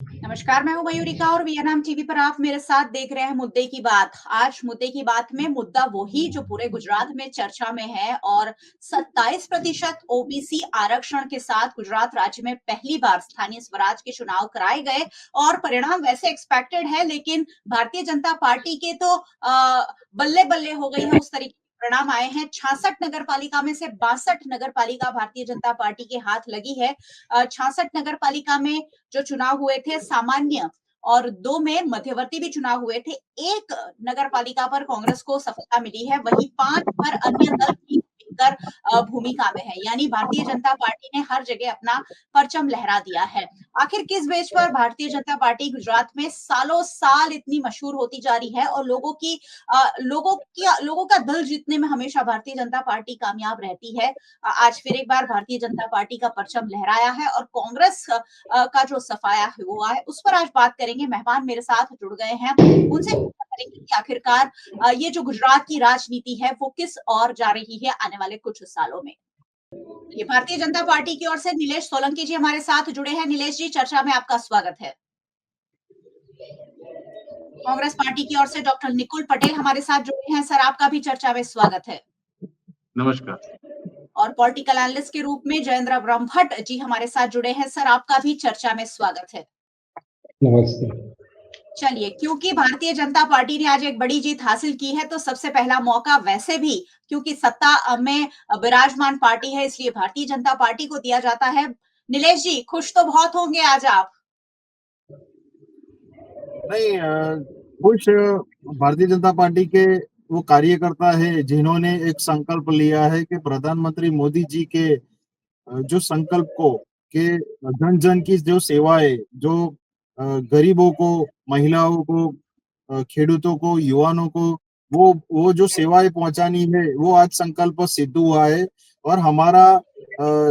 नमस्कार, मैं हूँ मयूरिका और वीएनएम टीवी पर आप मेरे साथ देख रहे हैं मुद्दे की बात। आज मुद्दे की बात में मुद्दा वही जो पूरे गुजरात में चर्चा में है और 27% ओबीसी आरक्षण के साथ गुजरात राज्य में पहली बार स्थानीय स्वराज के चुनाव कराए गए और परिणाम वैसे एक्सपेक्टेड है, लेकिन भारतीय जनता पार्टी के तो बल्ले बल्ले हो गई है। उस तरीके परिणाम आए हैं। 66 नगर पालिका में से 62 नगर पालिका भारतीय जनता पार्टी के हाथ लगी है। 66 नगर पालिका में जो चुनाव हुए थे सामान्य और 2 में मध्यवर्ती भी चुनाव हुए थे। 1 नगर पालिका पर कांग्रेस को सफलता मिली है, वहीं 5 पर अन्य दल की बेहतर भूमिका में है। यानी भारतीय जनता पार्टी ने हर जगह अपना परचम लहरा दिया है। आखिर किस बेस पर भारतीय जनता पार्टी गुजरात में सालों साल इतनी मशहूर होती जा रही है और लोगों का दिल जीतने में हमेशा भारतीय जनता पार्टी कामयाब रहती है। आज फिर एक बार भारतीय जनता पार्टी का परचम लहराया है और कांग्रेस का जो सफाया हुआ है उस पर आज बात करेंगे। मेहमान मेरे साथ जुड़ गए हैं, उनसे करेंगे कि आखिरकार ये जो गुजरात की राजनीति है वो किस ओर जा रही है आने वाले कुछ सालों में। ये भारतीय जनता पार्टी की ओर से नीलेश सोलंकी जी हमारे साथ जुड़े हैं। नीलेश जी, चर्चा में आपका स्वागत है। कांग्रेस पार्टी की ओर से डॉक्टर निकुल पटेल हमारे साथ जुड़े हैं। सर, आपका भी चर्चा में स्वागत है। नमस्कार। और पॉलिटिकल एनालिस्ट के रूप में जयेंद्र ब्रह्मभट्ट जी हमारे साथ जुड़े हैं। सर, आपका भी चर्चा में स्वागत है। नमस्ते। चलिए, क्योंकि भारतीय जनता पार्टी ने आज एक बड़ी जीत हासिल की है, तो सबसे पहला मौका वैसे भी क्योंकि सत्ता में विराजमान पार्टी है, इसलिए भारतीय जनता पार्टी को दिया जाता है। नीलेश जी, खुश तो बहुत होंगे आज आप। नहीं, कुछ भारतीय जनता पार्टी के वो कार्यकर्ता है जिन्होंने एक संकल्प लिया है कि प्रधानमंत्री मोदी जी के जो संकल्प को कि जन जन की जो सेवाएं, जो गरीबों को, महिलाओं को, खेडूतों को, युवाओं को वो जो सेवाएं पहुंचानी है, वो आज संकल्प सिद्ध हुआ है। और हमारा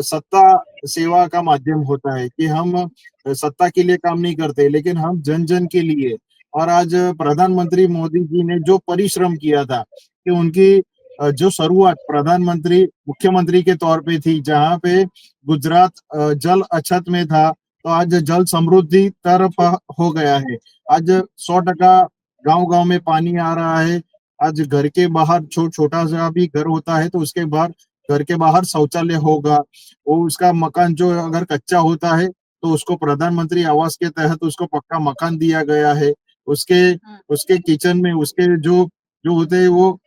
सत्ता सेवा का माध्यम होता है कि हम सत्ता के लिए काम नहीं करते, लेकिन हम जन जन के लिए। और आज प्रधानमंत्री मोदी जी ने जो परिश्रम किया था कि उनकी जो शुरुआत प्रधानमंत्री मुख्यमंत्री के तौर पे थी, जहाँ पे गुजरात जल अछत में था, तो आज जल समृद्धि तरफ हो गया है। आज 100% गांव-गांव में पानी आ रहा है। आज घर के बाहर छोटा सा भी घर होता है तो उसके बाहर घर के बाहर शौचालय होगा। वो उसका मकान जो अगर कच्चा होता है तो उसको प्रधानमंत्री आवास के तहत उसको पक्का मकान दिया गया है। उसके उसके किचन में उसके जो जो होते हैं वो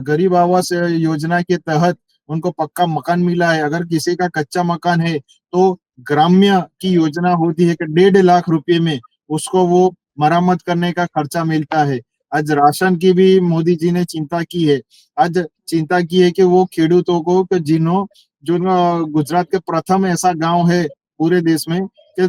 गरीब आवास योजना के तहत उनको पक्का मकान मिला है। अगर किसी का कच्चा मकान है तो ग्राम्य की योजना होती है कि 1.5 लाख रुपए में उसको वो मरम्मत करने का खर्चा मिलता है। आज राशन की भी मोदी जी ने चिंता की है। आज चिंता की है कि वो खेडूतों को जो गुजरात के प्रथम ऐसा गांव है पूरे देश में कि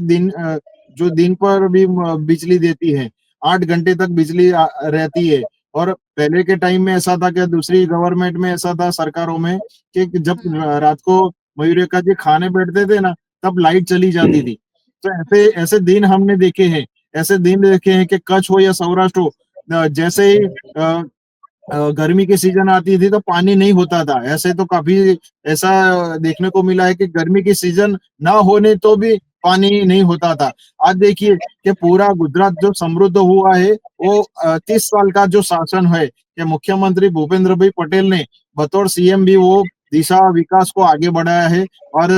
जो दिन पर भी बिजली देती है, 8 घंटे तक बिजली रहती है। और पहले के टाइम में ऐसा था कि दूसरी गवर्नमेंट में ऐसा था, सरकारों में, कि जब रात को मयूरिका जी खाने बैठते थे ना, तब लाइट चली जाती थी। तो ऐसे ऐसे दिन हमने देखे हैं। ऐसे दिन देखे हैं कि कच्छ हो या सौराष्ट्र हो, जैसे ही गर्मी की सीजन आती थी तो पानी नहीं होता था। ऐसे तो काफी ऐसा देखने को मिला है कि गर्मी की सीजन ना होने तो भी पानी नहीं होता था। आज देखिए कि पूरा गुजरात जो समृद्ध हुआ है वो 30 साल का जो शासन है कि मुख्यमंत्री भूपेंद्र भाई पटेल ने बतौर सीएम भी वो दिशा विकास को आगे बढ़ाया है। और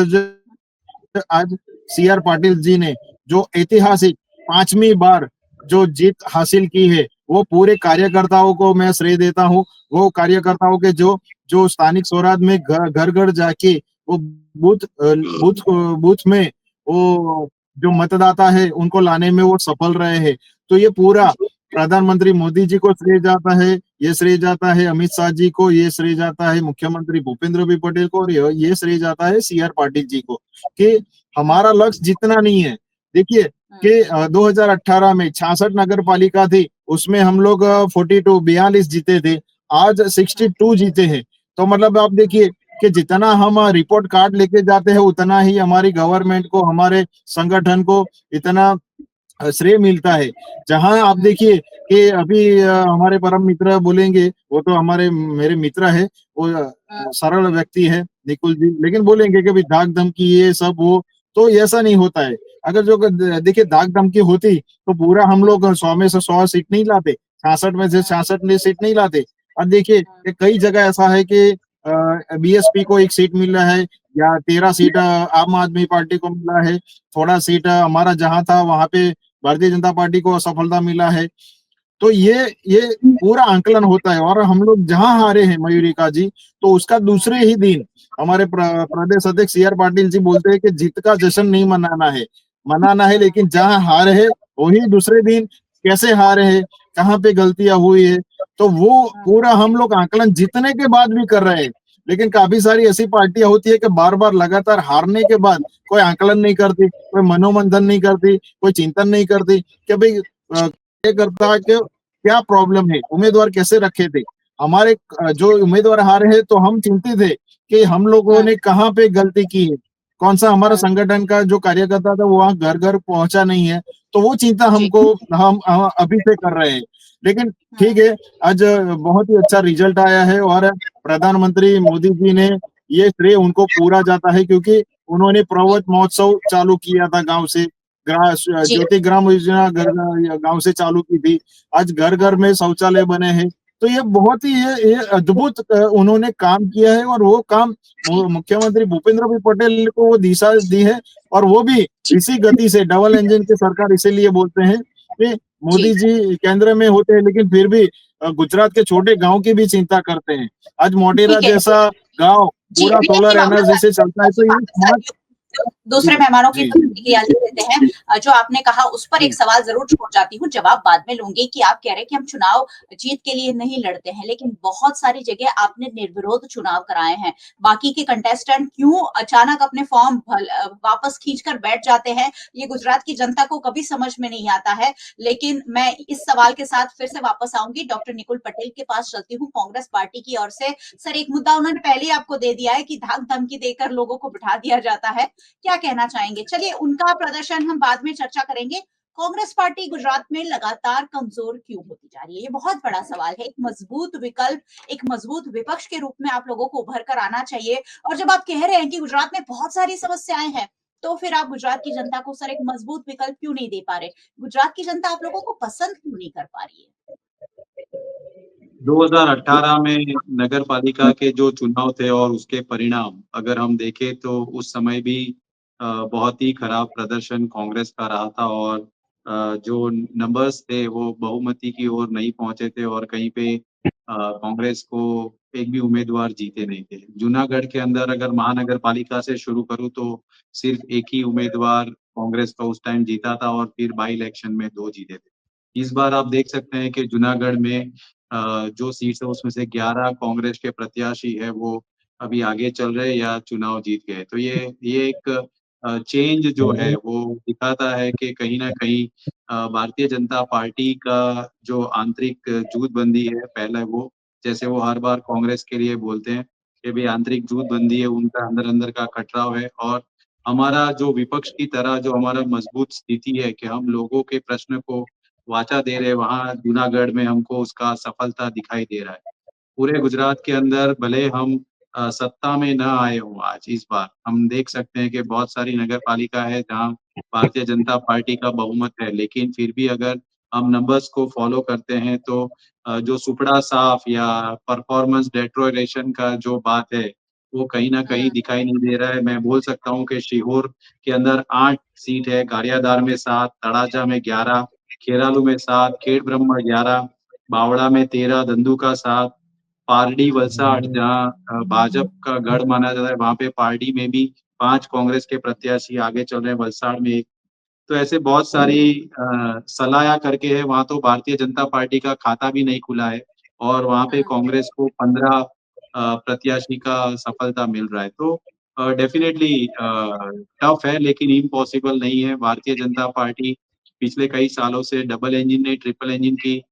आज सीआर पाटिल जी ने जो ऐतिहासिक 5वीं बार जो जीत हासिल की है, वो पूरे कार्यकर्ताओं को मैं श्रेय देता हूँ। वो कार्यकर्ताओं के जो स्थानिक स्वराज में घर घर जाके वो बूथ में वो जो मतदाता है उनको लाने में वो सफल रहे हैं। तो ये पूरा प्रधानमंत्री मोदी जी को श्रेय जाता है, ये श्रेय जाता है अमित शाह जी को, ये श्रेय जाता है मुख्यमंत्री भूपेंद्र भाई पटेल को, और ये श्रेय जाता है सीआर पाटिल जी को कि हमारा लक्ष्य जितना नहीं है। देखिए कि 2018 में 66 नगर पालिका थी, उसमें हम लोग 42 जीते थे, आज 62 जीते हैं। तो मतलब आप देखिए कि जितना हम रिपोर्ट कार्ड लेके जाते हैं उतना ही हमारी गवर्नमेंट को, हमारे संगठन को इतना श्रेय मिलता है। जहां आप देखिए कि अभी हमारे परम मित्र बोलेंगे, वो तो मेरे मित्र है, वो सरल व्यक्ति है निकुल जी, लेकिन बोलेंगे कि भाई धाक धमकी ये सब वो, तो ऐसा नहीं होता है। अगर जो देखिए दाग धमकी होती तो पूरा हम लोग 100 में से 100 सीट नहीं लाते, 66 में से 66 में सीट नहीं लाते। अब देखिए कि कई जगह ऐसा है कि बीएसपी को 1 सीट मिला है या 13 सीट आम आदमी पार्टी को मिला है, थोड़ा सीट हमारा जहाँ था वहाँ पे भारतीय जनता पार्टी को असफलता मिला है। तो ये पूरा आंकलन होता है और हम लोग जहाँ हारे हैं मयूरिका जी, तो उसका दूसरे ही दिन हमारे प्रदेश अध्यक्ष सी आर पाटिल जी बोलते हैं कि जीत का जश्न नहीं मनाना है लेकिन जहाँ हार है वही दूसरे दिन कैसे हारे है, कहाँ पे गलतियां हुई है, तो वो पूरा हम लोग आंकलन जीतने के बाद भी कर रहे हैं। लेकिन काफी सारी ऐसी पार्टियां होती है कि बार बार लगातार हारने के बाद कोई आंकलन नहीं करती, कोई मनोमंथन नहीं करती, कोई चिंतन नहीं करती कि भाई ये करता है कि क्या प्रॉब्लम है, उम्मीदवार कैसे रखे थे। हमारे जो उम्मीदवार हारे हैं तो हम चिंतित थे कि हम लोगों ने कहाँ पे गलती की है, कौन सा हमारा संगठन का जो कार्यकर्ता था वो वहां घर घर पहुंचा नहीं है, तो वो चिंता जी। हमको हम अभी से कर रहे हैं। लेकिन ठीक है, आज बहुत ही अच्छा रिजल्ट आया है और प्रधानमंत्री मोदी जी ने ये श्रेय उनको पूरा जाता है क्योंकि उन्होंने पर्वत महोत्सव चालू किया था गांव से, जी। ज्योति ग्राम योजना गांव से चालू की थी। आज घर घर में शौचालय बने हैं, तो ये बहुत ही ये अद्भुत उन्होंने काम किया है और वो काम जी। मुख्यमंत्री भूपेंद्र भाई पटेल को वो दिशा दी है और वो भी जी। इसी गति से डबल इंजन की सरकार इसीलिए बोलते हैं कि जी। मोदी जी केंद्र में होते हैं लेकिन फिर भी गुजरात के छोटे गांव की भी चिंता करते हैं। आज मोटेरा ठीक है। जैसा गांव जी, पूरा अभी सोलर देखिए वापस एनर्जी से चलता है, तो ये वापस स्मार्ट। आती हूँ। दूसरे जी मेहमानों की जी प्रतिक्रिया ले लेते हैं। जो आपने कहा उस पर एक जी सवाल ज़रूर छोड़ जाती हूँ, जवाब बाद में लूँगी कि आप कह रहे हैं कि हम चुनाव जीत के लिए नहीं लड़ते हैं, लेकिन बहुत सारी जगह आपने निर्विरोध चुनाव कराए हैं। बाकी के कंटेस्टेंट क्यों अचानक अपने फॉर्म वापस खींचकर बैठ जाते हैं, ये गुजरात की जनता को कभी समझ में नहीं आता है। लेकिन मैं इस सवाल के साथ फिर से वापस आऊँगी, डॉक्टर निकुल पटेल के पास चलती हूँ कांग्रेस पार्टी की ओर से। सर, एक मुद्दा उन्होंने पहले ही आपको दे दिया है कि धाक-धमकी देकर लोगों को बिठा दिया जाता है। क्या कहना चाहेंगे? चलिए उनका प्रदर्शन हम बाद में चर्चा करेंगे। कांग्रेस पार्टी गुजरात में लगातार कमज़ोर क्यों होती जा रही है? ये बहुत बड़ा सवाल है। एक मजबूत विकल्प, एक मजबूत विपक्ष के रूप में आप लोगों को उभर कर आना चाहिए और जब आप कह रहे हैं कि गुजरात में बहुत सारी समस्याएँ हैं, तो फिर आप गुजरात की जनता को सर एक मजबूत विकल्प क्यों नहीं दे पा रहे? गुजरात की जनता आप लोगों को पसंद क्यों नहीं कर पा रही है? 2018 में नगर पालिका के जो चुनाव थे और उसके परिणाम अगर हम देखें तो उस समय भी बहुत ही खराब प्रदर्शन कांग्रेस का रहा था और जो नंबर्स थे वो बहुमती की ओर नहीं पहुंचे थे और कहीं पे कांग्रेस को एक भी उम्मीदवार जीते नहीं थे। जूनागढ़ के अंदर अगर महानगर पालिका से शुरू करूं तो सिर्फ एक ही उम्मीदवार कांग्रेस का उस टाइम जीता था और फिर बाई इलेक्शन में 2 जीते थे। इस बार आप देख सकते हैं कि जूनागढ़ में जो सीट्स है उसमें से 11 कांग्रेस के प्रत्याशी है वो अभी आगे चल रहे हैं या चुनाव जीत गए। तो ये एक चेंज जो है वो दिखाता है कि कहीं न कहीं भारतीय जनता पार्टी का जो आंतरिक जुटबंदी है पहले वो जैसे वो हर बार कांग्रेस के लिए बोलते हैं कि भई आंतरिक जुटबंदी है, उनका अंदर-अंदर का खटराव है और हमारा जो विपक्ष की तरह जो हमारा मजबूत स्थिति है कि हम लोगों के प्रश्न को वाचा दे रहे, वहाँ जूनागढ़ में हमको उसका सफलता दिखाई दे रहा है। पूरे गुजरात के अंदर भले हम सत्ता में ना आए हों आज इस बार, हम देख सकते हैं कि बहुत सारी नगर पालिका है जहाँ भारतीय जनता पार्टी का बहुमत है, लेकिन फिर भी अगर हम नंबर्स को फॉलो करते हैं तो जो सुपड़ा साफ या परफॉर्मेंस डिटेरियोरेशन का जो बात है, वो कहीं न कहीं हुँ। दिखाई नहीं दे रहा है। मैं बोल सकता हूँ कि सीहोर के अंदर 8 सीट है, गारियाधार में 7, तड़ाजा में 11, खेरालू में 7, खेड़-ब्रह्मा 11, बावड़ा में 13, धंधुका 7, पारडी वलसाड जहाँ भाजपा का गढ़ माना जाता है, वहाँ पे पारडी में भी 5 कांग्रेस के प्रत्याशी आगे चल रहे हैं, वलसाड में 1। तो ऐसे बहुत सारी सलाया करके है, वहाँ तो भारतीय जनता पार्टी का खाता भी नहीं खुला है और वहाँ पे हुँ। कांग्रेस को 15 प्रत्याशी का सफलता मिल रहा है। तो डेफ़िनेटली टफ है लेकिन इम्पॉसिबल नहीं है। भारतीय जनता पार्टी पिछले कई सालों से डबल इंजन नहीं, ट्रिपल इंजन की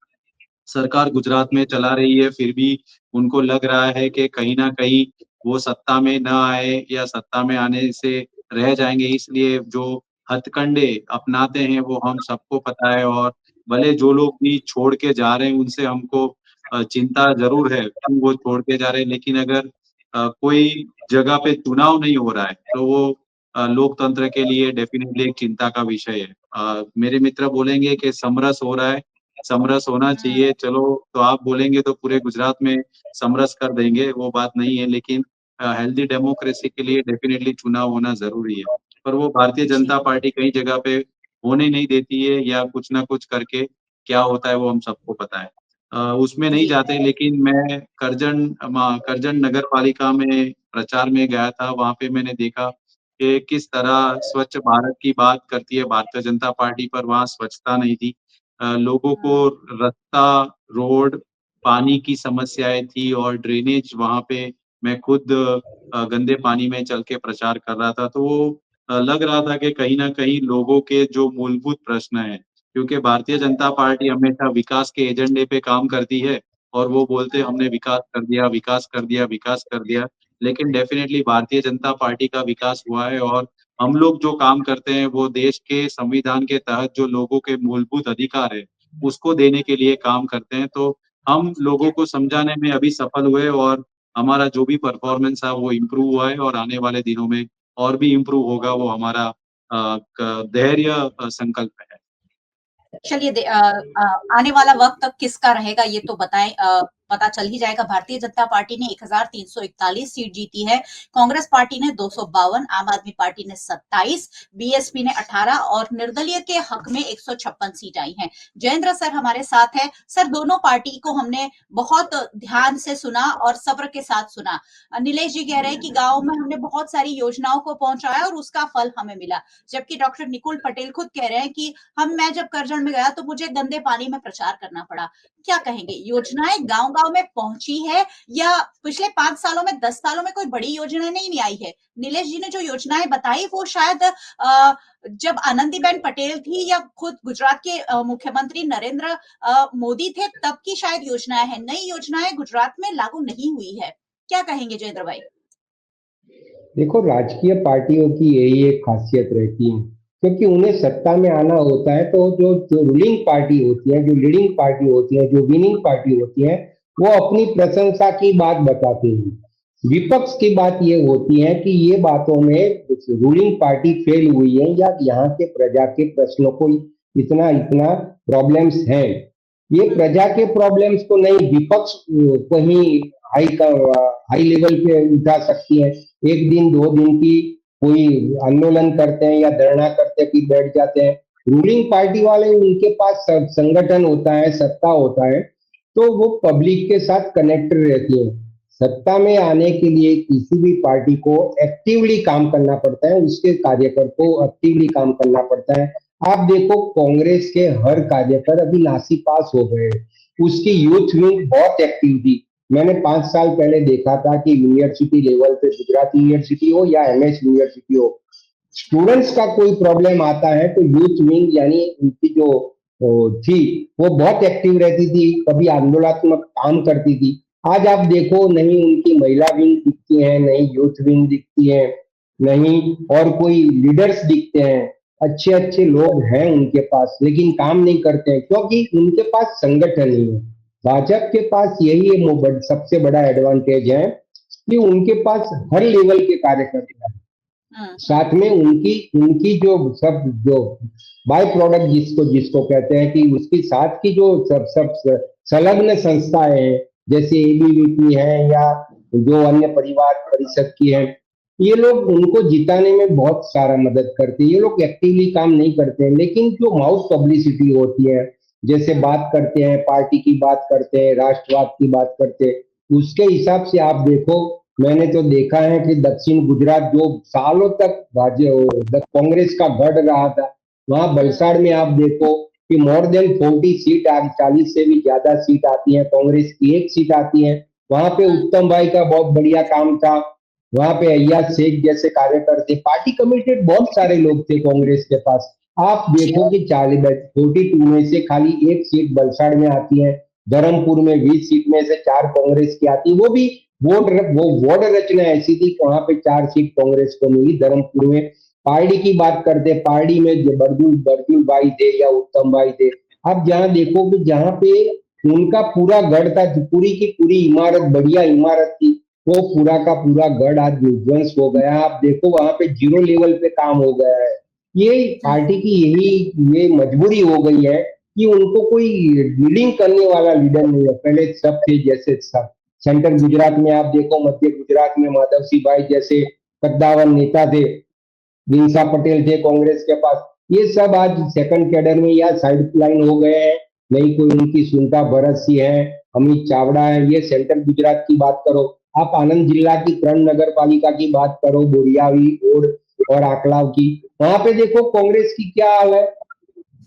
सरकार गुजरात में चला रही है, फिर भी उनको लग रहा है कि कहीं न कहीं वो सत्ता में ना आए या सत्ता में आने से रह जाएँगे, इसलिए जो हथकंडे अपनाते हैं, वो हम सबको पता है और भले जो लोग भी छोड़ के जा रहे हैं, उनसे हमको चिंता ज़रूर है, क्यों वो छोड़ के जा रहे हैं, लेकिन अगर कोई जगह पे चुनाव नहीं हो रहा है, तो वो लोकतंत्र के लिए डेफिनेटली एक चिंता का विषय है। मेरे मित्र बोलेंगे कि समरस हो रहा है, समरस होना हुँ, चाहिए, चलो तो आप बोलेंगे तो पूरे गुजरात में समरस कर देंगे, वो बात नहीं है, लेकिन हेल्दी डेमोक्रेसी के लिए डेफिनेटली चुनाव होना ज़रूरी है। पर वो भारतीय जी, जनता पार्टी कई जगह पे होने नहीं देती है या कुछ ना कुछ करके क्या होता है वो हम सबको पता है। उसमें नहीं जी, जाते, लेकिन मैं करजन नगर पालिका में प्रचार में गया था, वहाँ पे मैंने देखा कि किस तरह स्वच्छ भारत की बात करती है भारतीय जनता पार्टी, पर वहाँ स्वच्छता नहीं थी। लोगों को हुँ, रास्ता, रोड, पानी की समस्याएँ थी और ड्रेनेज वहाँ पे मैं खुद गंदे पानी में चल के प्रचार कर रहा था, तो वो लग रहा था कि कहीं न कहीं लोगों के जो मूलभूत प्रश्न हैं, क्योंकि भारतीय हुँ, जनता पार्टी हमेशा विकास के एजेंडे पे काम करती है और वो बोलते हैं हुँ, हमने विकास कर दिया, विकास कर दिया, विकास कर दिया। लेकिन डेफ़िनेटली भारतीय जनता पार्टी का विकास हुआ है और हम लोग जो काम करते हैं वो देश के संविधान के तहत जो लोगों के मूलभूत अधिकार है, उसको देने के लिए काम करते हैं। तो हम लोगों को समझाने में अभी सफल हुए और हमारा जो भी परफ़ॉर्मेंस है वो इम्प्रूव हुआ है और आने वाले दिनों में और भी इम्प्रूव होगा, वो हमारा धैर्य संकल्प है। चलिए आने वाला वक़्त किसका रहेगा ये तो पता चल ही जाएगा। भारतीय जनता पार्टी ने 1341 सीट जीती है, कांग्रेस पार्टी ने 252, आम आदमी पार्टी ने 27, बीएसपी ने 18 और निर्दलीय के हक में 156 सीट आई हैं। जयेंद्र सर हमारे साथ हैं। सर दोनों पार्टी को हमने बहुत ध्यान से सुना और सब्र के साथ सुना। नीलेश जी कह रहे हैं कि गाँव में हमने बहुत सारी योजनाओं को पहुँचाया और उसका फल हमें मिला। जबकि डॉक्टर निकुल पटेल खुद कह रहे हैं कि मैं जब करजन में गया तो मुझे गंदे पानी में प्रचार करना पड़ा। क्या कहेंगे? योजनाएँ गाँव-गाँव में पहुँची है या पिछले 5 सालों में 10 सालों में कोई बड़ी योजना नहीं आई है? नीलेश जी ने जो योजनाएँ बताई वो शायद जब आनंदीबेन पटेल थी या खुद गुजरात के मुख्यमंत्री नरेंद्र मोदी थे तब की शायद योजनाएँ हैं। नई योजनाएँ गुजरात में लागू नहीं हुई है। क्या कहेंगे जयेंद्र भाई? देखो, राजकीय पार्टियों की यही एक खासियत रहती है, क्योंकि उन्हें सत्ता में आना होता है तो जो जो रूलिंग पार्टी होती है, जो लीडिंग पार्टी होती है, जो विनिंग पार्टी होती है, वो अपनी प्रशंसा की बात बताती है। विपक्ष की बात ये होती है कि ये बातों में रूलिंग पार्टी फेल हुई है या यहाँ के प्रजा के प्रश्नों को इतना इतना प्रॉब्लम्स हैं। ये हुँ, प्रजा के प्रॉब्लम्स को नहीं विपक्ष कहीं हाई हाई लेवल पे उठा सकती है। एक दिन दो दिन की कोई आंदोलन करते हैं या धरना करते हैं फिर बैठ जाते हैं। रूलिंग पार्टी वाले उनके पास संगठन होता है, सत्ता होता है, तो वो पब्लिक के साथ कनेक्टेड रहती है। सत्ता में आने के लिए किसी भी पार्टी को एक्टिवली काम करना पड़ता है, उसके कार्यकर्ताओं को एक्टिवली काम करना पड़ता है। आप देखो कांग्रेस के हर कार्यकर अभी नासीपास हो गए, उसकी यूथ विंग बहुत एक्टिव थी। मैंने 5 साल पहले देखा था कि यूनिवर्सिटी लेवल पे गुजरात यूनिवर्सिटी हो या एमएस यूनिवर्सिटी हो, स्टूडेंट्स का कोई प्रॉब्लम आता है तो यूथ विंग यानी उनकी जो थी वो बहुत एक्टिव रहती थी, कभी आंदोलनात्मक काम करती थी। आज आप देखो नहीं उनकी महिला विंग दिखती है, नहीं यूथ विंग दिखती है, नहीं और कोई लीडर्स दिखते हैं। अच्छे अच्छे लोग हैं उनके पास लेकिन काम नहीं करते हैं क्योंकि उनके पास संगठन नहीं है। भाजपा के पास यही सबसे बड़ा एडवांटेज है कि उनके पास हर लेवल के कार्यकर्ता हैं। हुँ, हुँ, साथ में उनकी उनकी जो बाय प्रोडक्ट जिसको जिसको कहते हैं कि उसके साथ की जो सब सब संलग्न संस्थाएं हैं, जैसे एबीवीपी है या जो अन्य परिवार परिषद की है, ये लोग उनको जिताने में बहुत सारा मदद करते हैं। ये लोग एक्टिवली काम नहीं करते हैं लेकिन जो माउथ पब्लिसिटी होती है, जैसे हुँ, बात करते हैं पार्टी की बात करते हैं, राष्ट्रवाद की बात करते हैं, उसके हिसाब से आप देखो, मैंने तो देखा है कि दक्षिण गुजरात जो सालों तक कांग्रेस का गढ़ रहा था, वहां हुँ, वलसाड़ में आप देखो कि मोर देन 40 सीट 40 से भी ज्यादा सीट आती है, कांग्रेस की एक सीट आती है। वहां पे हुँ, उत्तम भाई का बहुत बढ़िया काम था। वहां पे अय्याज शेख जैसे कार्यकर्ता, पार्टी कमिटेड बहुत सारे लोग थे कांग्रेस के पास। आप जी, देखो कि 42 में से खाली एक सीट वलसाड़ में आती है, धर्मपुर में 20 सीट में से 4 कांग्रेस की आती है, वो भी वो वार्ड रचना ऐसी थी कि वहां पे 4 सीट कांग्रेस को मिली धर्मपुर में। पार्टी की बात करते, पार्टी में बरजुल बरजुल भाई थे या उत्तम भाई थे। अब जहां देखो कि जहां पे उनका पूरा गढ़ था, पूरी की पूरी इमारत बढ़िया इमारत थी, वो पूरा का पूरा गढ़ आज विध्वंस हो गया। आप देखो वहां पे 0 लेवल पे काम हो गया है। ये पार्टी की ये मजबूरी हो गई है कि उनको कोई लीडिंग करने वाला लीडर नहीं है। पहले सब थे जैसे सब सेंट्रल गुजरात में आप देखो, मध्य गुजरात में माधव सिंह भाई जैसे कद्दावर नेता थे, दिनसा पटेल थे कांग्रेस के पास, ये सब आज सेकंड कैडर में या साइड लाइन हो गए हैं। नहीं कोई उनकी सुनता भरत सिंह है, अमित चावड़ा है। ये सेंट्रल गुजरात की बात करो, आप आनंद जिला की 3 नगर पालिका की बात करो, बोरियावी, ओड और आकलाव की, वहां पे देखो कांग्रेस की क्या हाल है।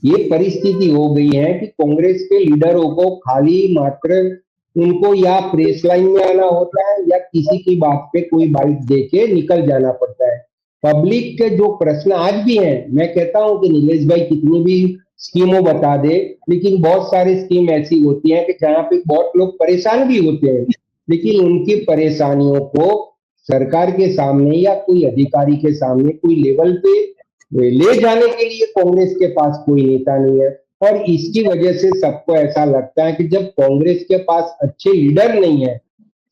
ये परिस्थिति हो गई है कि कांग्रेस के लीडरों को खाली मात्र उनको या प्रेस लाइन में आना होता है या किसी की बात पे कोई बाइट दे के निकल जाना पड़ता है। पब्लिक के जो प्रश्न आज भी हैं, मैं कहता हूं कि नीलेश भाई कितनी भी स्कीमों बता दे, लेकिन बहुत सारी स्कीम ऐसी होती है कि जहां पे बहुत लोग परेशान भी होते हैं, लेकिन उनकी परेशानियों को सरकार के सामने या कोई अधिकारी के सामने कोई लेवल पे ले जाने के लिए कांग्रेस के पास कोई नेता नहीं है। और इसकी वजह से सबको ऐसा लगता है कि जब कांग्रेस के पास अच्छे लीडर नहीं है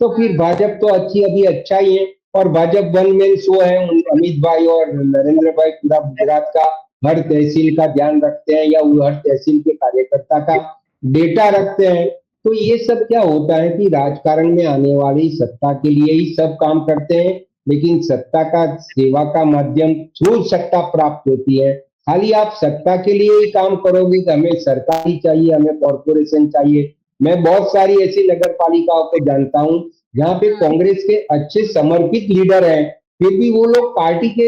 तो फिर भाजपा तो अभी अच्छा ही है। और भाजपा वन मैन शो है, अमित भाई और नरेंद्र भाई पूरा गुजरात का हर तहसील का ध्यान रखते हैं या वो हर तहसील के कार्यकर्ता का डेटा रखते हैं। तो ये सब क्या होता है कि राजकारण में आने वाली सत्ता के लिए ही सब काम करते हैं, लेकिन सत्ता का सेवा का माध्यम थ्रू सत्ता प्राप्त होती है। खाली आप सत्ता के लिए ही काम करोगे कि हमें सरकार ही चाहिए, हमें कॉरपोरेशन चाहिए। मैं बहुत सारी ऐसी नगर पालिकाओं को जानता हूं जहां पे कांग्रेस के अच्छे समर्पित लीडर हैं, फिर भी वो लोग पार्टी के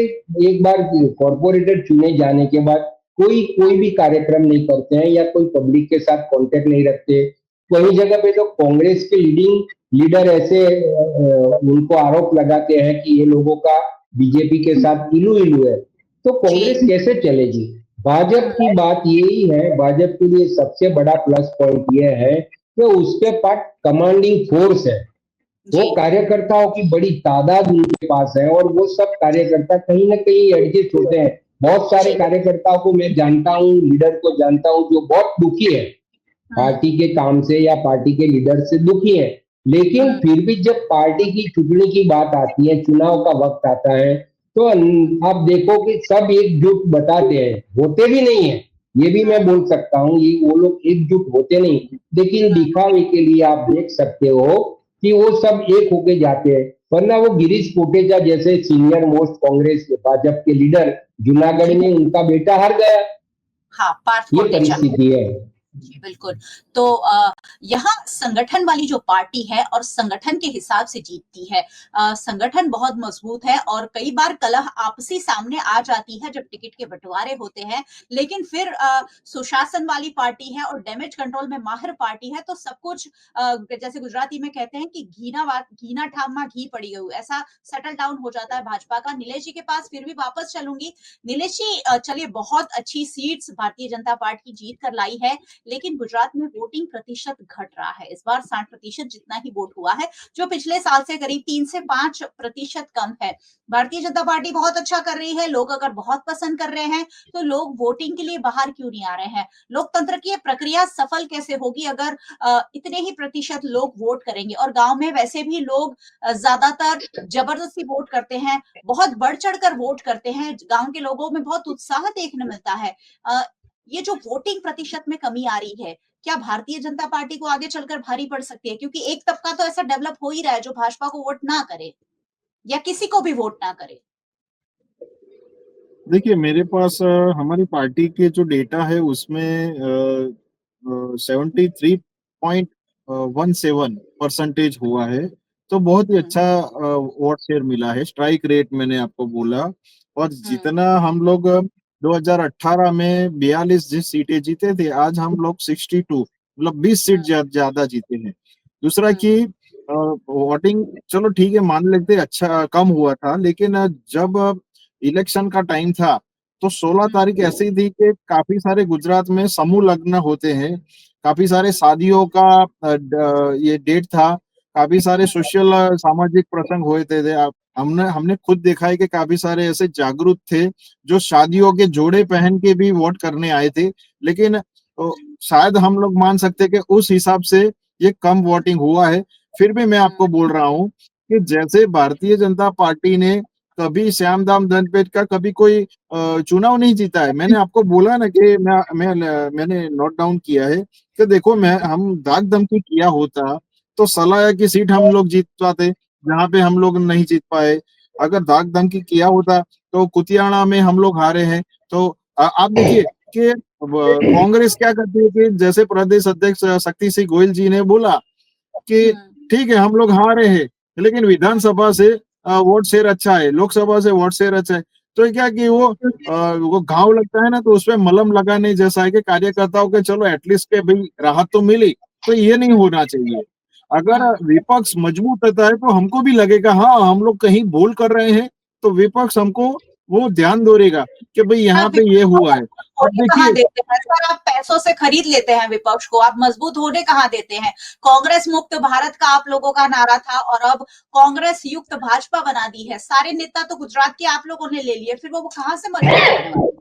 एक बार कॉरपोरेटर चुने जाने के बाद कोई भी कार्यक्रम नहीं करते हैं या कोई पब्लिक के साथ कांटेक्ट नहीं रखते। वही जगह पे तो कांग्रेस के लीडिंग लीडर ऐसे उनको आरोप लगाते हैं कि ये लोगों का बीजेपी के साथ इलू इलू है, तो कांग्रेस कैसे चलेगी। भाजपा की बात यही है, भाजपा के लिए सबसे बड़ा प्लस पॉइंट ये है कि उसके पास कमांडिंग फोर्स है। वो कार्यकर्ताओं की बड़ी तादाद उनके पास है और वो सब कार्यकर्ता कहीं ना कहीं एडजस्ट होते हैं। बहुत सारे कार्यकर्ताओं को मैं जानता हूँ, लीडर को जानता हूँ जो बहुत दुखी है पार्टी के काम से या पार्टी के लीडर से दुखी है, लेकिन फिर भी जब पार्टी की चुनने की बात आती है, चुनाव का वक्त आता है, तो आप देखो कि सब एकजुट बताते हैं, होते भी नहीं है। ये भी मैं बोल सकता हूँ, ये वो लोग एकजुट होते नहीं, लेकिन दिखावे के लिए आप देख सकते हो कि वो सब एक होके जाते हैं। वरना वो गिरीश कोटेचा जैसे सीनियर मोस्ट कांग्रेस भाजपा के लीडर जूनागढ़ में उनका बेटा हार गया। हाँ, पार्थ ये कोटेचा। परिस्थिति है जी बिल्कुल। तो यहाँ संगठन वाली जो पार्टी है और संगठन के हिसाब से जीतती है। संगठन बहुत मजबूत है और कई बार कलह आपसी सामने आ जाती है जब टिकट के बंटवारे होते हैं, लेकिन फिर सुशासन वाली पार्टी है और डैमेज कंट्रोल में माहिर पार्टी है, तो सब कुछ जैसे गुजराती में कहते हैं कि घीना ठाम घी पड़ी गई, ऐसा सेटल डाउन हो जाता है भाजपा का। नीलेश जी के पास फिर भी वापस चलूंगी। नीलेश जी, चलिए, बहुत अच्छी सीट्स भारतीय जनता पार्टी जीत कर लाई है, लेकिन गुजरात में वोटिंग प्रतिशत घट रहा है। इस बार 60% जितना ही वोट हुआ है, जो पिछले साल से करीब 3 से 5% कम है। भारतीय जनता पार्टी बहुत अच्छा कर रही है, लोग अगर बहुत पसंद कर रहे हैं तो लोग वोटिंग के लिए बाहर क्यों नहीं आ रहे हैं। लोकतंत्र की प्रक्रिया सफल कैसे होगी अगर इतने ही प्रतिशत लोग वोट करेंगे। और गांव में वैसे भी लोग ज्यादातर जबरदस्ती वोट करते हैं, बहुत बढ़ चढ़कर वोट करते हैं, गांव के लोगों में बहुत उत्साह देखने मिलता है। ये जो वोटिंग प्रतिशत में कमी आ रही है, क्या भारतीय जनता पार्टी को आगे चलकर भारी पड़ सकती है? क्योंकि एक तबका तो ऐसा डेवलप हो ही रहा है जो भाजपा को वोट ना करे या किसी को भी वोट ना करे। देखिए, मेरे पास हमारी पार्टी के जो डेटा है उसमें 73.17% हुआ है, तो बहुत ही अच्छा वोट शेयर मिला है। स्ट्राइक रेट मैंने आपको बोला, और जितना हम लोग 2018 में 42 जिस सीटें जीते थे, आज हम लोग 62 मतलब 20 सीट ज्यादा जीते हैं। दूसरा कि वोटिंग चलो ठीक है, मान लेते अच्छा कम हुआ था, लेकिन जब इलेक्शन का टाइम था तो 16 तारीख ऐसी थी कि काफी सारे गुजरात में समूह लग्न होते हैं, काफी सारे शादियों का ये डेट था, काफी सारे सोशल सामाजिक प्रसंग हुए थे। हमने हमने खुद देखा है कि काफी सारे ऐसे जागरूक थे जो शादियों के जोड़े पहन के भी वोट करने आए थे, लेकिन शायद हम लोग मान सकते हैं कि उस हिसाब से ये कम वोटिंग हुआ है। फिर भी मैं आपको बोल रहा हूँ कि जैसे भारतीय जनता पार्टी ने कभी श्यामदाम दंडपेट का कभी कोई चुनाव नहीं जीता है। मैंने आपको बोला ना कि मैंने नोट डाउन किया है कि देखो मैं हम दाग धमकी किया होता तो सलाया की सीट हम लोग जीत पाते, जहाँ पे हम लोग नहीं जीत पाए। अगर दाग धमकी किया होता तो कुतियाना में हम लोग हारे हैं। तो आप देखिए कि कांग्रेस क्या करती है कि जैसे प्रदेश अध्यक्ष शक्ति सिंह गोयल जी ने बोला कि हम्म। ठीक है हम लोग हारे हैं, लेकिन विधानसभा से वोट शेयर अच्छा है, लोकसभा से वोट शेयर अच्छा है। तो क्या कि वो घाव लगता है ना, तो उसपे मलहम लगाने जैसा है कि कार्यकर्ताओं के चलो एटलीस्ट के भाई राहत तो मिली। तो ये नहीं होना चाहिए। अगर विपक्ष मजबूत रहता है तो हमको भी लगेगा हाँ हम लोग कहीं भूल कर रहे हैं, तो विपक्ष हमको वो ध्यान दोरेगा कि भाई यहाँ आप पे ये विपक्ष को हुआ है। मजबूत अब होने कहाँ देखिए देते हैं सर? आप पैसों से खरीद लेते हैं विपक्ष को, आप मजबूत होने कहाँ देते हैं? कांग्रेस मुक्त भारत का आप लोगों का नारा था और अब कांग्रेस युक्त भाजपा बना दी है। सारे नेता तो गुजरात के आप लोगों ने ले लिए, फिर वो कहाँ से मजबूत होंगे?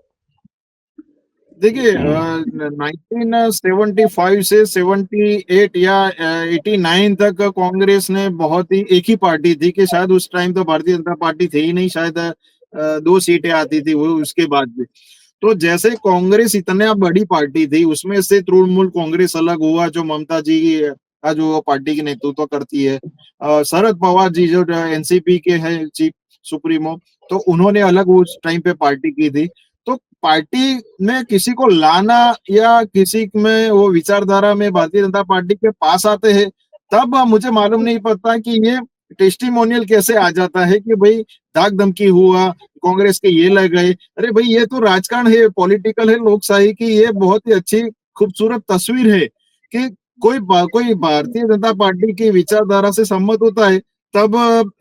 देखिए 1975 से 78 या 89 तक कांग्रेस ने बहुत ही एक ही पार्टी थी कि शायद उस टाइम तो भारतीय जनता पार्टी थी ही नहीं, शायद 2 सीटें आती थी वो उसके बाद भी। तो जैसे कांग्रेस इतना बड़ी पार्टी थी, उसमें से तृणमूल कांग्रेस अलग हुआ जो ममता जी का जो पार्टी की नेतृत्व करती है। शरद पवार जी जो एनसीपी के हैं चीफ सुप्रीमो, तो उन्होंने अलग उस टाइम पे पार्टी की थी। तो पार्टी में किसी को लाना या किसी में वो विचारधारा में भारतीय जनता पार्टी के पास आते हैं, तब मुझे मालूम नहीं पड़ता कि ये टेस्टिमोनियल कैसे आ जाता है कि भाई दाग धमकी हुआ, कांग्रेस के ये लग गए। अरे भाई ये तो राजकारण है, पॉलिटिकल है, लोकशाही की ये बहुत ही अच्छी खूबसूरत तस्वीर है कि कोई भारतीय जनता पार्टी की विचारधारा से सम्मत होता है तब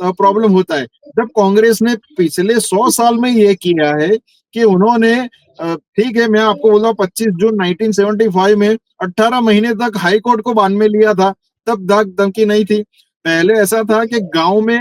प्रॉब्लम होता है। जब कांग्रेस ने पिछले 100 साल में ये किया है कि उन्होंने ठीक है मैं आपको बोल रहा हूँ 25 जून 1975 में 18 महीने तक हाई कोर्ट को बांध में लिया था, तब दाग धमकी नहीं थी। पहले ऐसा था कि गांव में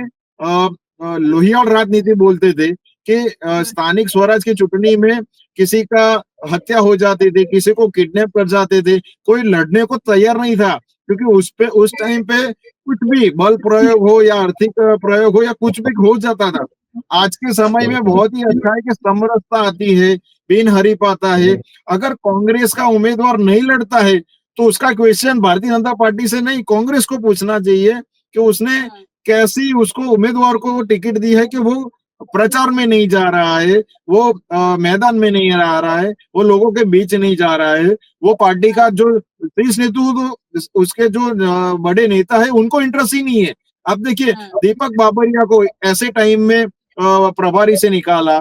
लोहियाड़ राजनीति बोलते थे कि स्थानिक स्वराज की चुटनी में किसी का हत्या हो जाती थी, किसी को किडनैप कर जाते थे, कोई लड़ने को तैयार नहीं था क्योंकि उस टाइम पे कुछ भी बल प्रयोग हो या आर्थिक प्रयोग हो या कुछ भी हो जाता था। आज के समय में बहुत ही अच्छा है कि समरसता आती है, बिन हरी पाता है। अगर कांग्रेस का उम्मीदवार नहीं लड़ता है तो उसका क्वेश्चन भारतीय जनता पार्टी से नहीं कांग्रेस को पूछना चाहिए कि उसने कैसी उसको उम्मीदवार को टिकट दी है कि वो प्रचार में नहीं जा रहा है, वो मैदान में नहीं आ रहा है, वो लोगों के बीच नहीं जा रहा है, वो पार्टी का जो शीर्ष नेतृत्व उसके जो बड़े नेता है उनको इंटरेस्ट ही नहीं है। अब देखिए दीपक बाबरिया को ऐसे टाइम में प्रभारी से निकाला,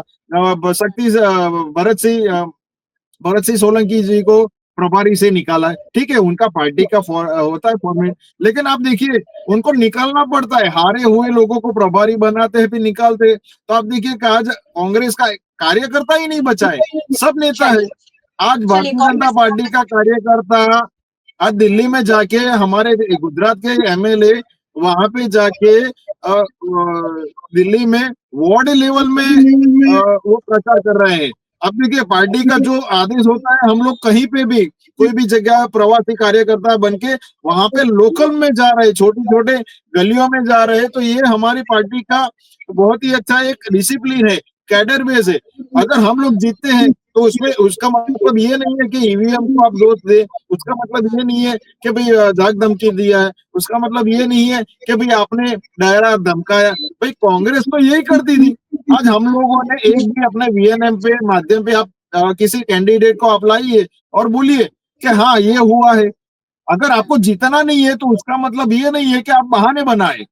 शक्ति भरत सिंह सोलंकी जी को प्रभारी से निकाला है। ठीक है उनका पार्टी का होता है फॉर्मेट, लेकिन आप देखिए उनको निकालना पड़ता है, हारे हुए लोगों को प्रभारी बनाते हैं फिर निकालते हैं। तो आप देखिए कि आज कांग्रेस का कार्यकर्ता ही नहीं बचा है, सब नेता है। चलिए आज चलिए भारतीय जनता कांग्रेस पार्टी का कार्यकर्ता आज दिल्ली में जाके हमारे गुजरात के एमएलए वहां पे जाके दिल्ली में वार्ड लेवल में वो प्रचार कर रहे हैं। अब देखिए पार्टी का जो आदेश होता है, हम लोग कहीं पे भी कोई भी जगह प्रवासी कार्यकर्ता बन के वहां पे लोकल में जा रहे, छोटे छोटे गलियों में जा रहे, तो ये हमारी पार्टी का बहुत ही अच्छा एक डिसिप्लिन है, कैडर बेस है। अगर हम लोग जीतते हैं तो उसमें उसका मतलब ये नहीं है कि ईवीएम को आप दोष दे, उसका मतलब ये नहीं है कि भाई दाग धमकी दिया है, उसका मतलब ये नहीं है कि भाई आपने डायरा धमकाया। भाई कांग्रेस तो यही करती थी। आज हम लोगों ने एक भी अपने वीएनएम पे माध्यम पे आप किसी कैंडिडेट को आप लाइए और बोलिए कि हाँ ये हुआ है। अगर आपको जीतना नहीं है तो उसका मतलब ये नहीं है कि आप बहाने बनाए।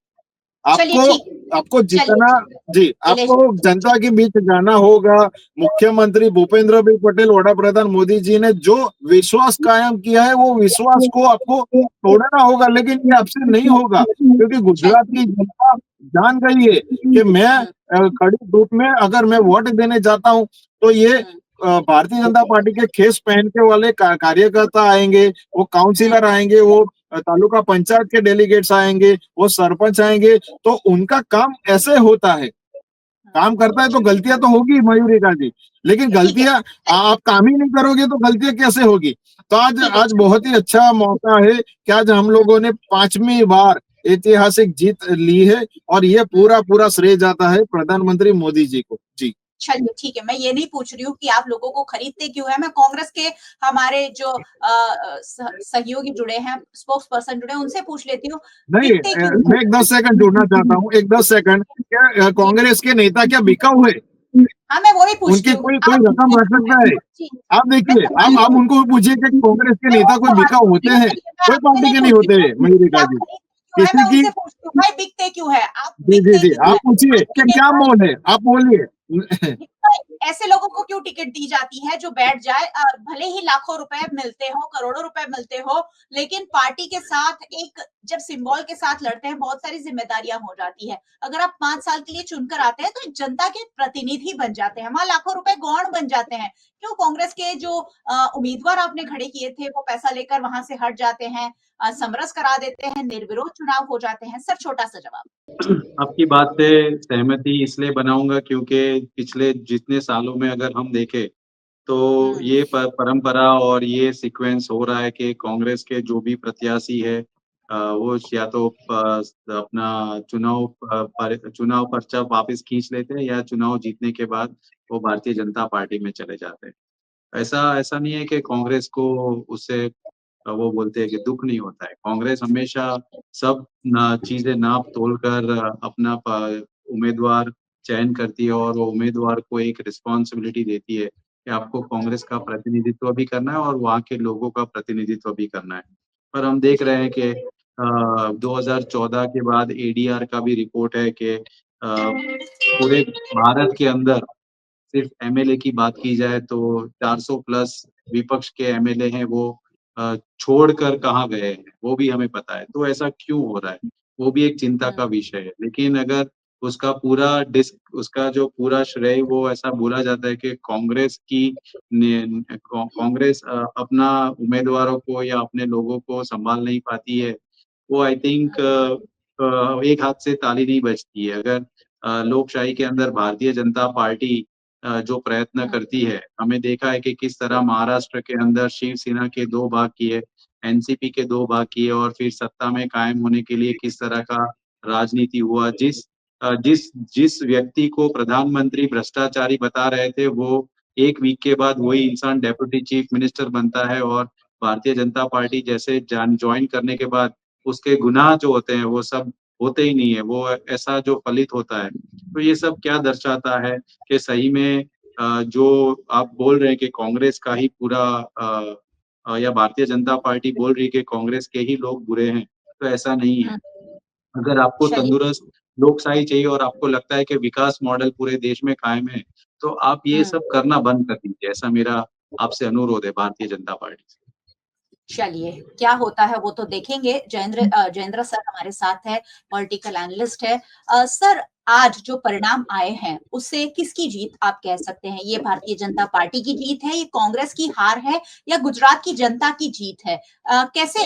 चलिए आपको ठीक आपको चलिए जितना जी आपको जनता के बीच जाना होगा। मुख्यमंत्री भूपेंद्र भाई पटेल, वड़ा प्रधान मोदी जी ने जो विश्वास कायम किया है वो विश्वास को आपको तोड़ना होगा, लेकिन ये आपसे नहीं होगा क्योंकि गुजरात की जनता जान गई है कि मैं कड़ी धूप में अगर मैं वोट देने जाता हूँ तो ये भारतीय जनता पार्टी के खेस पहन के वाले कार्यकर्ता आएंगे, वो काउंसिलर आएंगे, वो तालुका पंचायत के डेलीगेट्स आएंगे, वो सरपंच आएंगे। तो उनका काम ऐसे होता है, काम करता है तो गलतियां तो होगी मयूरिका जी, लेकिन ठीक है गलतियां आप काम ही नहीं करोगे तो गलतियां कैसे होगी। तो आज ठीक है आज बहुत ही अच्छा मौका है कि आज हम लोगों ने 5वीं बार ऐतिहासिक जीत ली है और ये पूरा श्रेय जाता है प्रधानमंत्री मोदी जी को। जी। चलिए ठीक है, मैं ये नहीं पूछ रही हूँ कि आप लोगों को खरीदते क्यों है, मैं कांग्रेस के हमारे जो सहयोगी जुड़े हैं, स्पोक्स पर्सन जुड़े हैं, उनसे पूछ लेती हूँ, नहीं, बिकते क्यों है? मैं एक 10 सेकंड जोड़ना चाहता हूँ, एक 10 सेकंड। क्या कांग्रेस के नेता क्या बिकाऊ है? हाँ, मैं वही पूछ उनकी रही हूँ। कोई आप रकम रख सकता है? जी, आप मैं देखिए, समझ रही आप हूँ। उनको पूछिए कि कांग्रेस के मैं नेता वो कोई सवाल बिकाऊ पूछ होते रही हूँ, हैं? चलिए मैं कोई आपसे पार्टी नहीं के नहीं पूछ रही होते हूँ हैं, कि मयूरिका आप जी। खरीदते क्यों है, मैं किसी की उनसे पूछती हूँ, भाई बिकते क्यों है? आप जी, जी, बिकते जी, क्यों आप है? पूछिए आपके कि क्या नेता मोल है? आप बोलिए। ऐसे लोगों को क्यों टिकट दी जाती है जो बैठ जाए, भले ही लाखों रुपए मिलते हो, करोड़ों रुपए मिलते हो, लेकिन पार्टी के साथ एक जब सिंबल के साथ लड़ते हैं, बहुत सारी जिम्मेदारियां हो जाती है। अगर आप 5 साल के लिए चुनकर आते हैं तो जनता के प्रतिनिधि बन जाते हैं, वहां लाखों रुपए गौण बन जाते हैं। क्यों कांग्रेस के जो उम्मीदवार आपने खड़े किए थे वो पैसा लेकर वहां से हट जाते हैं, समरस करा देते हैं, निर्विरोध चुनाव हो जाते हैं? सर छोटा सा जवाब। आपकी बात से सहमति इसलिए बनाऊंगा क्योंकि पिछले जितने सालों में अगर हम देखें तो हम्म। ये परंपरा और ये सीक्वेंस हो रहा है कि कांग्रेस के जो भी प्रत्याशी है वो या तो अपना चुनाव पर्चा वापस खींच लेते हैं या चुनाव जीतने के बाद वो भारतीय जनता पार्टी में चले जाते हैं। ऐसा ऐसा नहीं है कि कांग्रेस को उससे वो बोलते हैं कि दुख नहीं होता है। कांग्रेस हमेशा सब चीजें नाप तोल कर अपना उम्मीदवार चयन करती है और वो उम्मीदवार को एक रिस्पॉन्सिबिलिटी देती है कि आपको कांग्रेस का प्रतिनिधित्व भी करना है और वहाँ के लोगों का प्रतिनिधित्व भी करना है। पर हम देख रहे हैं कि 2014 के बाद एडीआर का भी रिपोर्ट है कि पूरे भारत के अंदर सिर्फ एमएलए की बात की जाए तो 400 प्लस विपक्ष के एमएलए हैं वो छोड़कर कहाँ गए हैं वो भी हमें पता है। तो ऐसा क्यों हो रहा है वो भी एक चिंता का विषय है। लेकिन अगर उसका जो पूरा श्रेय वो ऐसा बोला जाता है कि कांग्रेस कांग्रेस अपना उम्मीदवारों को या अपने लोगों को संभाल नहीं पाती है, वो आई थिंक एक हाथ से ताली नहीं बजती है। अगर लोकशाही के अंदर भारतीय जनता पार्टी जो प्रयत्न करती है, हमने देखा है कि किस तरह महाराष्ट्र के अंदर शिवसेना के 2 भाग किए, एनसीपी के 2 भाग किए और फिर सत्ता में कायम होने के लिए किस तरह का राजनीति हुआ। जिस व्यक्ति को प्रधानमंत्री भ्रष्टाचारी बता रहे थे, वो 1 वीक के बाद वही इंसान डेप्यूटी चीफ मिनिस्टर बनता है और भारतीय जनता पार्टी जैसे ज्वाइन करने के बाद उसके गुनाह जो होते हैं वो सब होते ही नहीं है, वो ऐसा जो फलित होता है। तो ये सब क्या दर्शाता है कि सही में जो आप बोल रहे हैं कि कांग्रेस का ही पूरा या भारतीय जनता पार्टी बोल रही है कि कांग्रेस के ही लोग बुरे हैं, तो ऐसा नहीं है। अगर आपको चलिए। तंदुरुस्त लोकशाही चाहिए और आपको लगता है कि विकास मॉडल पूरे देश में कायम है, तो आप ये सब करना बंद कर दीजिए। ऐसा मेरा आपसे अनुरोध है भारतीय जनता पार्टी से। चलिए, क्या होता है वो तो देखेंगे। जयेंद्र सर हमारे साथ है, पॉलिटिकल एनालिस्ट है। सर आज जो परिणाम आए हैं उससे किसकी जीत आप कह सकते हैं? ये भारतीय जनता पार्टी की जीत है, ये कांग्रेस की हार है या गुजरात की जनता की जीत है? कैसे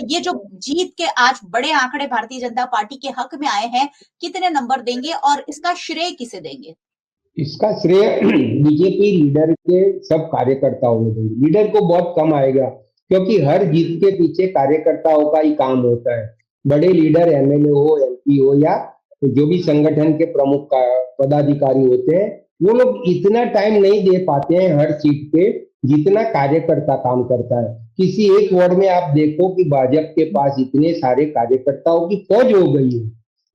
ये जो जीत के आज बड़े आंकड़े भारतीय जनता पार्टी के हक में आए हैं, कितने नंबर देंगे और इसका श्रेय किसे देंगे? इसका श्रेय बीजेपी लीडर के सब कार्यकर्ताओं को देंगे। लीडर को बहुत कम आएगा क्योंकि हर जीत के पीछे कार्यकर्ताओं का ही काम होता है। बड़े लीडर एमएलए हो, एमपी हो या जो भी संगठन के प्रमुख पदाधिकारी होते हैं, वो लोग इतना टाइम नहीं दे पाते हैं हर सीट पे जितना कार्यकर्ता काम करता है। किसी एक वार्ड में आप देखो कि भाजपा के पास इतने सारे कार्यकर्ताओं की फौज हो गई है।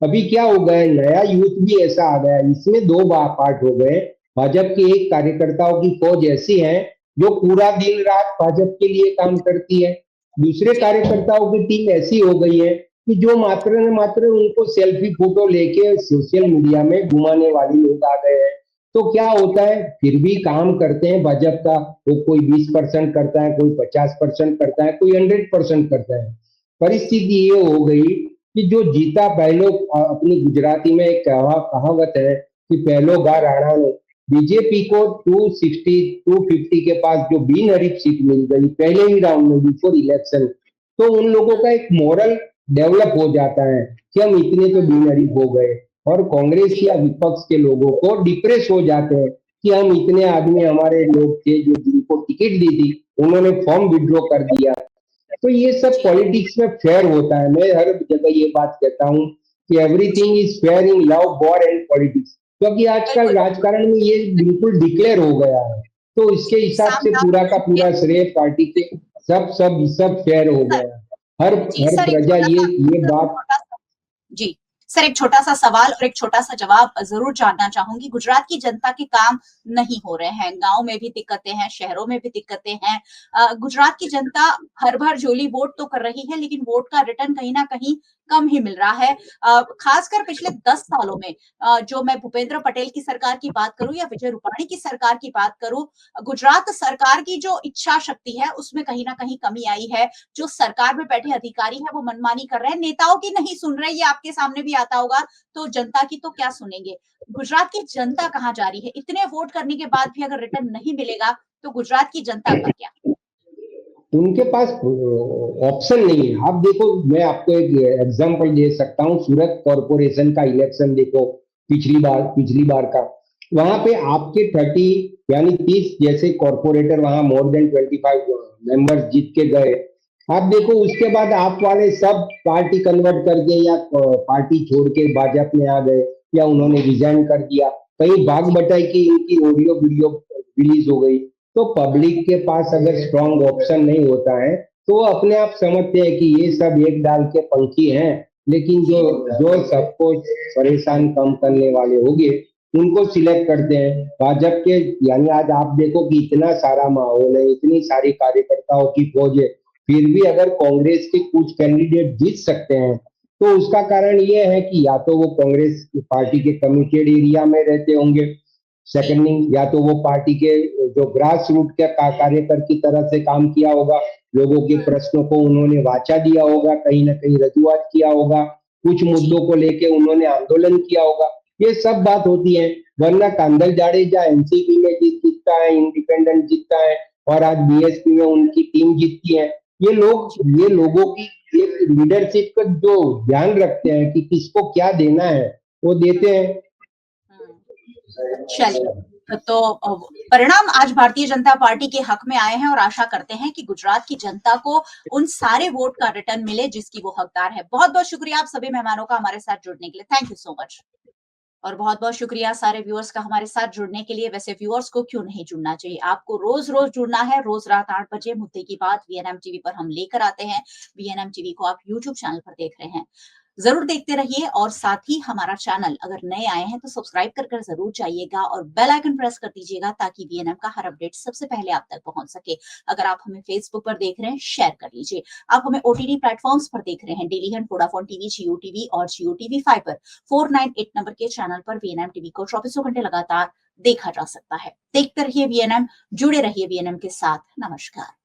अभी क्या हो गया, नया यूथ भी ऐसा आ गया, इसमें दो पार्ट हो गए। भाजपा के एक कार्यकर्ताओं की फौज ऐसी है जो पूरा दिन रात भाजपा के लिए काम करती है। दूसरे कार्यकर्ताओं की टीम ऐसी हो गई है कि जो मात्र न मात्र उनको सेल्फी फोटो लेके सोशल मीडिया में घुमाने वाले लोग आ गए हैं। तो क्या होता है, फिर भी काम करते हैं भाजपा का, वो कोई 20% करता है, कोई 50% करता है, कोई 100% करता है। परिस्थिति ये हो गई कि जो जीता पहलो, अपनी गुजराती में एक कहावत है कि पहलो बार राणा ने, बीजेपी को 260 250 के पास जो बिनहरीफ सीट मिल गई पहले ही राउंड में बिफोर इलेक्शन, तो उन लोगों का एक मोरल डेवलप हो जाता है कि हम इतने तो बिनहरीफ हो गए, और कांग्रेस या विपक्ष के लोगों को डिप्रेस हो जाते हैं कि हम इतने आदमी, हमारे लोग थे जो जिनको टिकट दी थी उन्होंने फॉर्म विड्रॉ कर दिया, तो ये सब जी। पॉलिटिक्स में फेयर होता है। मैं हर जगह ये बात कहता हूँ कि everything is fair in love, war and politics, क्योंकि आजकल बिल्कुल, राजकारण में ये बिल्कुल डिक्लेयर हो गया है। तो इसके जी, हिसाब से पूरा का सामना पूरा श्रेय पार्टी के सब फेयर हो सर गया है। हर जी, हर सर एक प्रजा छोटा-सा ये बात। छोटा-सा जी, सर एक छोटा-सा सवाल और एक छोटा-सा जवाब ज़रूर जानना चाहूँगी। गुजरात की जनता के काम नहीं हो रहे हैं, गाँव में भी दिक्कतें हैं, शहरों में भी दिक्कतें हैं। गुजरात की जनता हर भर झोली वोट तो कर रही है, लेकिन वोट का रिटर्न कहीं न कहीं कम ही मिल रहा है। खासकर पिछले 10 सालों में जो मैं भूपेंद्र पटेल की सरकार की बात करूँ या विजय रूपाणी की सरकार की बात करूँ, गुजरात सरकार की जो इच्छा शक्ति है, उसमें कहीं न कहीं कमी आई है। जो सरकार में बैठे अधिकारी हैं वो मनमानी कर रहे हैं, नेताओं की नहीं सुन रहे, ये आपके सामने भी आता होगा, तो जनता की तो क्या सुनेंगे। गुजरात की जनता कहाँ जा रही है? इतने वोट करने के बाद भी अगर रिटर्न नहीं मिलेगा, तो गुजरात की जनता का क्या? उनके पास ऑप्शन नहीं है। आप देखो, मैं आपको एक एग्जांपल दे सकता हूँ। सूरत कॉरपोरेशन का इलेक्शन देखो, पिछली बार का, वहां पे आपके 30 यानी 30 जैसे कॉरपोरेटर वहां मोर देन 25 मेंबर्स जीत के गए। आप देखो उसके बाद आप वाले सब पार्टी कन्वर्ट करके या पार्टी छोड़ के भाजपा में आ गए, या उन्होंने रिजाइन कर दिया। कहीं भाग बटाई की इनकी ऑडियो वीडियो रिलीज हो गई। तो पब्लिक के पास अगर स्ट्रांग ऑप्शन नहीं होता है, तो वो अपने आप समझते हैं कि ये सब एक डाल के पंखी हैं, लेकिन जो जो सबको परेशान कम करने वाले होंगे उनको सिलेक्ट करते हैं। भाजपा के, यानी आज आप देखो कि इतना सारा माहौल है, इतनी सारी कार्यकर्ताओं की फौज है, फिर भी अगर कांग्रेस के कुछ कैंडिडेट जीत सकते हैं, तो उसका कारण ये है कि या तो वो कांग्रेस पार्टी के कमिटेड एरिया में रहते होंगे, सेकंड थिंग, या तो वो पार्टी के जो ग्रास रूट के कार्यकर की तरह से काम किया होगा, लोगों के प्रश्नों को उन्होंने वाचा दिया होगा, कहीं ना कहीं रजूआत किया होगा, कुछ जी, मुद्दों को लेके उन्होंने आंदोलन किया होगा। ये सब बात होती है। वरना कांदल जाडेजा एनसीपी में जीतता है, इंडिपेंडेंट जीतता है, और आज बीएसपी में उनकी टीम जीतती है। ये लोगों की एक लीडरशिप का जो ध्यान रखते हैं कि किसको क्या देना है, वो देते हैं। चलिए, तो परिणाम आज भारतीय जनता पार्टी के हक में आए हैं और आशा करते हैं कि गुजरात की जनता को उन सारे वोट का रिटर्न मिले जिसकी वो हकदार है। बहुत-बहुत शुक्रिया आप सभी मेहमानों का हमारे साथ जुड़ने के लिए। Thank you so much. और बहुत-बहुत शुक्रिया सारे व्यूअर्स का हमारे साथ जुड़ने के लिए। वैसे व्यूअर्स को क्यों नहीं जुड़ना चाहिए? आपको रोज-रोज जुड़ना है। रोज रात 8 बजे मुद्दे की बात वीएनएम टीवी पर हम लेकर आते हैं। वीएनएम टीवी को आप यूट्यूब चैनल पर देख रहे हैं। ज़रूर देखते रहिए और साथ ही हमारा चैनल अगर नए आए हैं तो सब्सक्राइब कर ज़रूर जाइएगा और बेल आइकन प्रेस कर दीजिएगा ताकि वीएनएम का हर अपडेट सबसे पहले आप तक पहुंच सके। अगर आप हमें फेसबुक पर देख रहे हैं, शेयर कर लीजिए। आप हमें ओटीटी प्लेटफॉर्म्स पर देख रहे हैं, डेली हंट, वोडाफोन टीवी, जियो टीवी और जियो टीवी फाइबर 498 नंबर के चैनल पर वीएनएम टीवी को 24 घंटे लगातार देखा जा सकता है। देखते रहिए वीएनएम, जुड़े रहिए वीएनएम के साथ। नमस्कार।